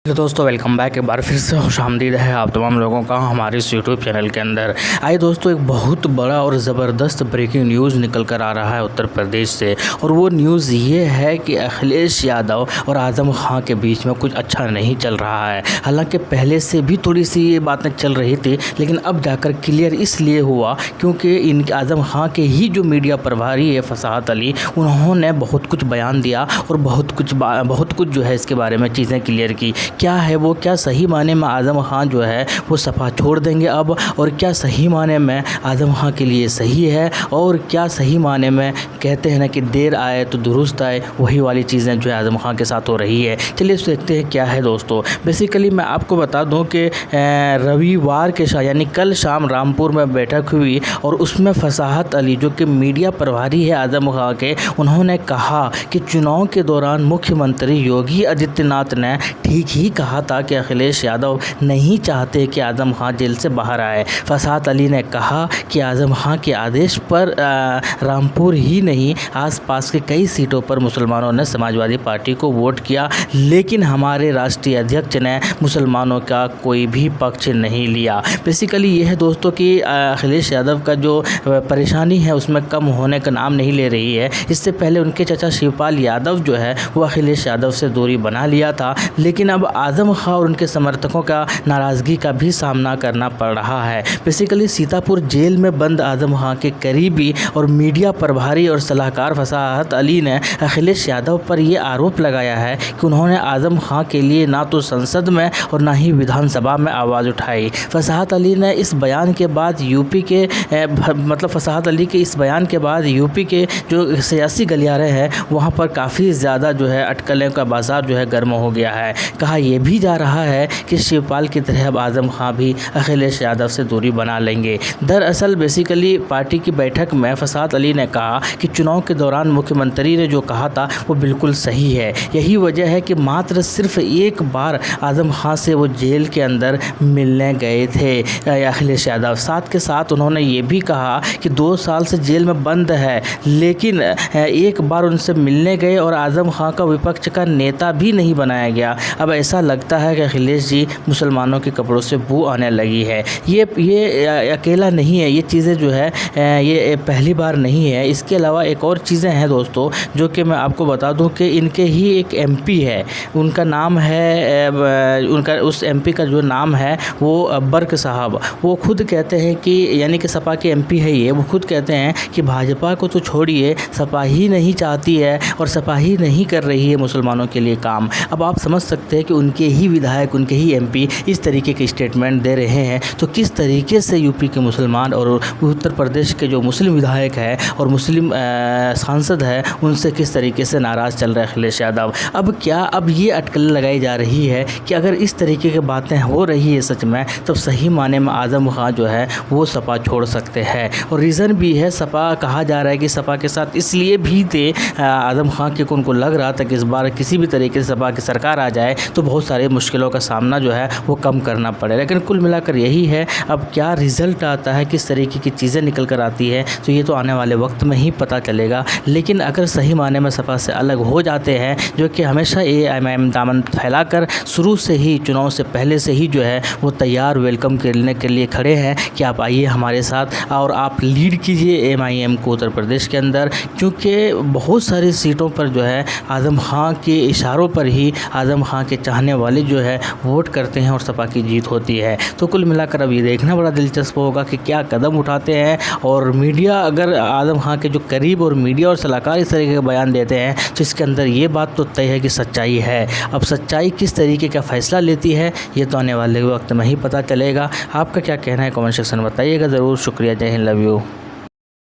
तो दोस्तों welcome back. एक बार फिर से खुशामदीद है आप तमाम लोगों का हमारे इस यूट्यूब चैनल के अंदर। आइए दोस्तों, एक बहुत बड़ा और ज़बरदस्त ब्रेकिंग न्यूज़ निकल कर आ रहा है उत्तर प्रदेश से, और वो न्यूज़ ये है कि अखिलेश यादव और आज़म खां के बीच में कुछ अच्छा नहीं चल रहा है। हालांकि पहले से भी थोड़ी सी ये बातें चल रही थी, लेकिन अब जाकर क्लियर इसलिए हुआ क्योंकि इनके आज़म खां के ही जो मीडिया प्रभारी है फसाहत अली, उन्होंने बहुत कुछ बयान दिया और बहुत कुछ जो है इसके बारे में चीज़ें क्लियर की। क्या है वो, क्या सही माने में आज़म खां जो है वो सपा छोड़ देंगे अब, और क्या सही माने में आज़म खां के लिए सही है, और क्या सही माने में कहते हैं ना कि देर आए तो दुरुस्त आए, वही वाली चीज़ें जो है आज़म खां के साथ हो रही है। चलिए देखते हैं क्या है दोस्तों। बेसिकली मैं आपको बता दूं कि रविवार के यानी कल शाम रामपुर में बैठक हुई, और उसमें फसाहत अली जो कि मीडिया प्रभारी है आज़म खां के, उन्होंने कहा कि चुनाव के दौरान मुख्यमंत्री योगी आदित्यनाथ ने ठीक ही कहा था कि अखिलेश यादव नहीं चाहते कि आज़म खां जेल से बाहर आए। फसाहत अली ने कहा कि आज़म खां के आदेश पर रामपुर ही नहीं, आसपास के कई सीटों पर मुसलमानों ने समाजवादी पार्टी को वोट किया, लेकिन हमारे राष्ट्रीय अध्यक्ष ने मुसलमानों का कोई भी पक्ष नहीं लिया। बेसिकली ये है दोस्तों कि अखिलेश यादव का जो परेशानी है उसमें कम होने का नाम नहीं ले रही है। इससे पहले उनके चाचा शिवपाल यादव जो है वो अखिलेश यादव से दूरी बना लिया था, लेकिन अब आज़म खां और उनके समर्थकों का नाराज़गी का भी सामना करना पड़ रहा है। बेसिकली सीतापुर जेल में बंद आज़म खां के करीबी और मीडिया प्रभारी और सलाहकार फसाहत अली ने अखिलेश यादव पर यह आरोप लगाया है कि उन्होंने आज़म खां के लिए ना तो संसद में और ना ही विधानसभा में आवाज़ उठाई। फसाहत अली ने इस बयान के बाद यूपी के फसाहत अली के इस बयान के बाद यूपी के जो सियासी गलियारे हैं वहाँ पर काफ़ी ज़्यादा जो है अटकलें का बाजार जो है गर्म हो गया है। कहा यह भी जा रहा है कि शिवपाल की तरह अब आज़म खां भी अखिलेश यादव से दूरी बना लेंगे। दरअसल बेसिकली पार्टी की बैठक में फसाहत अली ने कहा कि चुनाव के दौरान मुख्यमंत्री ने जो कहा था वो बिल्कुल सही है। यही वजह है कि मात्र सिर्फ एक बार आज़म खां से वो जेल के अंदर मिलने गए थे अखिलेश यादव। साथ के साथ उन्होंने ये भी कहा कि 2 साल से जेल में बंद है, लेकिन एक बार उनसे मिलने गए और आज़म खां का विपक्ष का नेता भी नहीं बनाया गया। अब ऐसा लगता है कि अखिलेश जी मुसलमानों के कपड़ों से बू आने लगी है। ये अकेला नहीं है, ये चीज़ें जो है ये पहली बार नहीं है। इसके अलावा एक और चीज़ें हैं दोस्तों जो कि मैं आपको बता दूं कि इनके ही एक एमपी है, उनका नाम है उस एमपी का जो नाम है वो बर्क साहब। वो खुद कहते हैं कि यानी कि सपा के एमपी है ये, वो खुद कहते हैं कि भाजपा को तो छोड़िए, सपा ही नहीं चाहती है और सपा ही नहीं कर रही है मुसलमानों के लिए काम। अब आप समझ सकते हैं कि उनके ही विधायक, उनके ही एमपी इस तरीके के स्टेटमेंट दे रहे हैं, तो किस तरीके से यूपी के मुसलमान और उत्तर प्रदेश के जो मुस्लिम विधायक है और मुस्लिम सांसद है उनसे किस तरीके से नाराज़ चल रहे अखिलेश यादव। अब ये अटकलें लगाई जा रही है कि अगर इस तरीके की बातें हो रही है सच में, तब सही माने में आज़म खां जो है वो सपा छोड़ सकते हैं। और रीज़न भी है, सपा कहा जा रहा है कि सपा के साथ इसलिए भी थे आज़म खां के, उनको लग रहा था कि इस बार किसी भी तरीके से सपा की सरकार आ जाए तो बहुत सारी मुश्किलों का सामना जो है वो कम करना पड़े। लेकिन कुल मिलाकर यही है, अब क्या रिज़ल्ट आता है, किस तरीके की चीज़ें निकल कर आती है, तो ये तो आने वाले वक्त में ही पता चलेगा। लेकिन अगर सही माने में सपा से अलग हो जाते हैं, जो कि हमेशा एआईएम दामन फैलाकर शुरू से ही चुनाव से पहले से ही जो है वो तैयार वेलकम करने के लिए खड़े हैं कि आप आइए हमारे साथ और आप लीड कीजिए एमआईएम को उत्तर प्रदेश के अंदर, क्योंकि बहुत सारी सीटों पर जो है आज़म खां के इशारों पर ही आज़म खां के चाहने वाले जो है वोट करते हैं और सपा की जीत होती है। तो कुल मिलाकर अब ये देखना बड़ा दिलचस्प होगा कि क्या कदम उठाते हैं, और मीडिया अगर आज़म खां के जो करीब और मीडिया और सलाहकार इस तरीके के बयान देते हैं तो इसके अंदर ये बात तो तय है कि सच्चाई है। अब सच्चाई किस तरीके का फैसला लेती है ये तो आने वाले वक्त में ही पता चलेगा। आपका क्या कहना है कमेंट सेक्शन में बताइएगा ज़रूर। शुक्रिया, जय हिंद, लव यू।